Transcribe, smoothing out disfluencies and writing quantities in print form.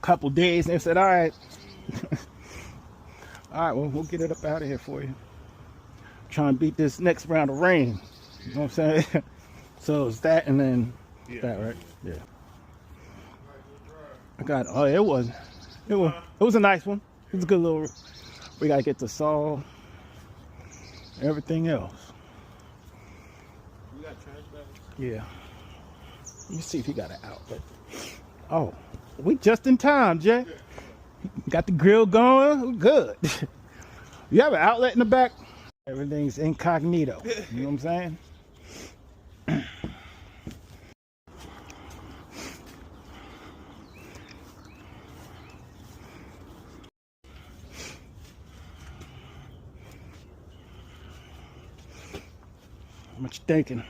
couple days. And they said, all right. All right, well, we'll get it up out of here for you. Trying to beat this next round of rain. You know what I'm saying? So it's that and then that, right? Yeah. I got, oh, it was a nice one. It was a good little, we got to get the saw, everything else. You got trash bags? Yeah. Let me see if he got an outlet. Oh, we just in time, Jay. Got the grill going. We're good. You have an outlet in the back? Everything's incognito. You know what I'm saying? What you thinking?